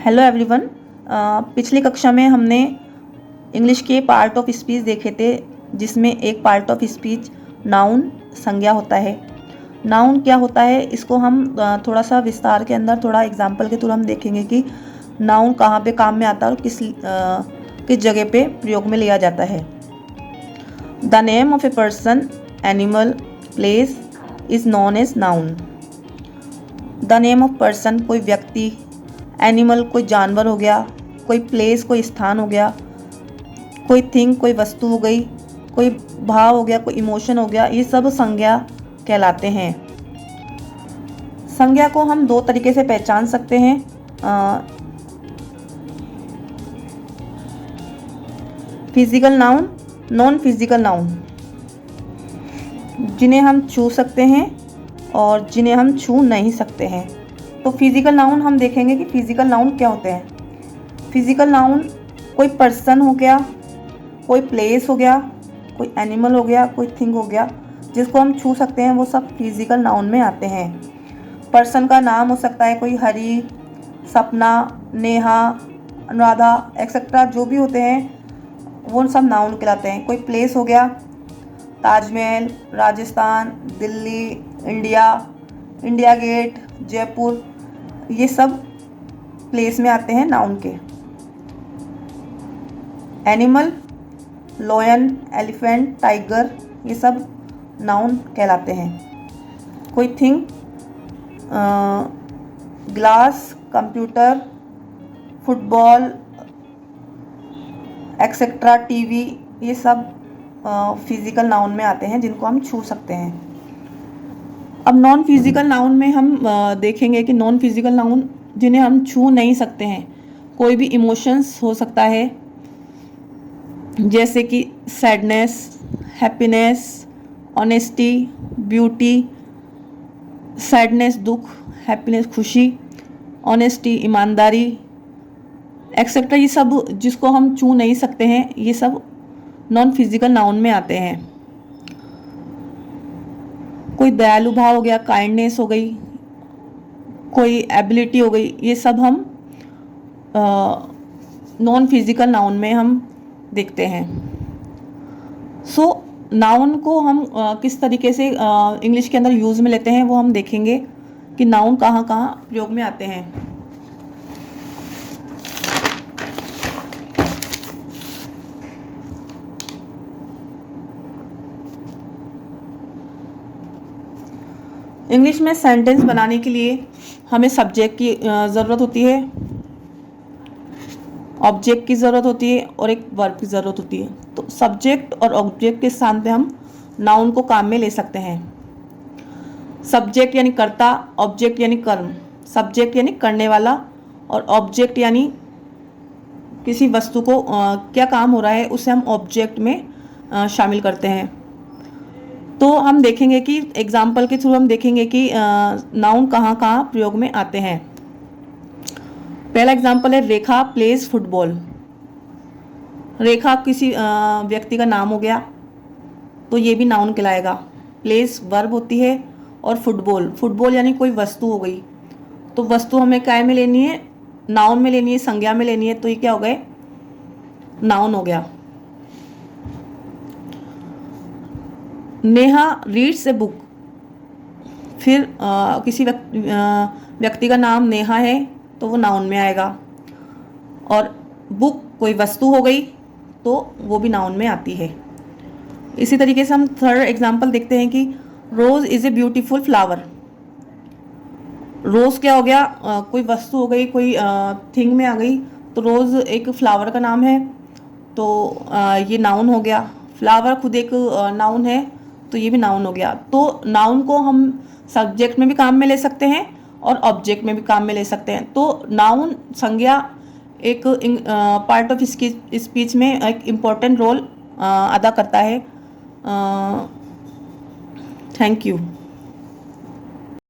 Hello everyone. पिछली कक्षा में हमने इंग्लिश के पार्ट ऑफ स्पीच देखे थे, जिसमें एक पार्ट ऑफ स्पीच नाउन संज्ञा होता है। नाउन क्या होता है, इसको हम थोड़ा सा विस्तार के अंदर थोड़ा एग्जाम्पल के थ्रू हम देखेंगे कि नाउन कहाँ पे काम में आता है और किस जगह पे प्रयोग में लिया जाता है। The name of a person, animal, place is known as noun. The name of person कोई व्यक्ति, एनिमल कोई जानवर हो गया, कोई प्लेस कोई स्थान हो गया, कोई थिंग कोई वस्तु हो गई, कोई भाव हो गया, कोई इमोशन हो गया, ये सब संज्ञा कहलाते हैं। संज्ञा को हम दो तरीके से पहचान सकते हैं। Physical noun, non physical noun, जिन्हें हम छू सकते हैं और जिन्हें हम छू नहीं सकते हैं। तो फिजिकल नाउन हम देखेंगे कि फिजिकल नाउन क्या होते हैं। फिजिकल नाउन कोई पर्सन हो गया, कोई प्लेस हो गया, कोई एनिमल हो गया, कोई थिंग हो गया, जिसको हम छू सकते हैं, वो सब फिजिकल नाउन में आते हैं। पर्सन का नाम हो सकता है कोई हरी, सपना, नेहा, अनुराधा एक्सेट्रा, जो भी होते हैं वो सब नाउन कहलाते हैं। कोई प्लेस हो गया, ताजमहल, राजस्थान, दिल्ली, इंडिया गेट, जयपुर, ये सब प्लेस में आते हैं नाउन के। एनिमल, लॉयन, एलिफेंट, टाइगर, ये सब नाउन कहलाते हैं। कोई thing, glass, computer, football etcetera, TV, ये सब फिजिकल नाउन में आते हैं, जिनको हम छू सकते हैं। अब नॉन फिजिकल नाउन में हम देखेंगे कि नॉन फिजिकल नाउन जिन्हें हम छू नहीं सकते हैं। कोई भी इमोशंस हो सकता है, जैसे कि sadness, happiness, honesty, beauty. Sadness दुख, हैप्पीनेस खुशी, ऑनेस्टी ईमानदारी एक्सेट्रा, ये सब जिसको हम छू नहीं सकते हैं, ये सब नॉन फिजिकल नाउन में आते हैं। कोई दयालु भाव हो गया, काइंडनेस हो गई, कोई एबिलिटी हो गई, ये सब हम नॉन फिजिकल नाउन में हम देखते हैं। सो नाउन को हम किस तरीके से इंग्लिश के अंदर यूज़ में लेते हैं, वो हम देखेंगे कि नाउन कहाँ कहाँ प्रयोग में आते हैं। इंग्लिश में सेंटेंस बनाने के लिए हमें सब्जेक्ट की ज़रूरत होती है, ऑब्जेक्ट की ज़रूरत होती है और एक वर्ब की ज़रूरत होती है। तो सब्जेक्ट और ऑब्जेक्ट के स्थान पे हम नाउन को काम में ले सकते हैं। सब्जेक्ट यानी कर्ता, ऑब्जेक्ट यानी कर्म। सब्जेक्ट यानी करने वाला और ऑब्जेक्ट यानी किसी वस्तु को क्या काम हो रहा है, उसे हम ऑब्जेक्ट में शामिल करते हैं। तो हम देखेंगे कि एग्जाम्पल के थ्रू हम देखेंगे कि नाउन कहाँ कहाँ प्रयोग में आते हैं। पहला एग्जाम्पल है रेखा प्लेज फुटबॉल। रेखा किसी व्यक्ति का नाम हो गया, तो ये भी नाउन कहलाएगा। प्लेस वर्ब होती है और फुटबॉल यानी कोई वस्तु हो गई। तो वस्तु हमें काय में लेनी है, नाउन में लेनी है, संज्ञा में लेनी है, तो ये क्या हो गए, नाउन हो गया। Neha reads a book. फिर किसी व्यक्ति का नाम नेहा है, तो वो नाउन में आएगा। और बुक कोई वस्तु हो गई, तो वो भी नाउन में आती है। इसी तरीके से हम थर्ड एग्जाम्पल देखते हैं कि रोज इज़ ए ब्यूटीफुल फ्लावर। रोज़ क्या हो गया, कोई वस्तु हो गई, कोई थिंग में आ गई, तो रोज़ एक फ्लावर का नाम है, तो ये नाउन हो गया। फ्लावर खुद एक नाउन है, तो ये भी नाउन हो गया। तो नाउन को हम सब्जेक्ट में भी काम में ले सकते हैं और ऑब्जेक्ट में भी काम में ले सकते हैं। तो नाउन संज्ञा एक पार्ट ऑफ स्पीच में एक इम्पॉर्टेंट रोल अदा करता है। Thank you.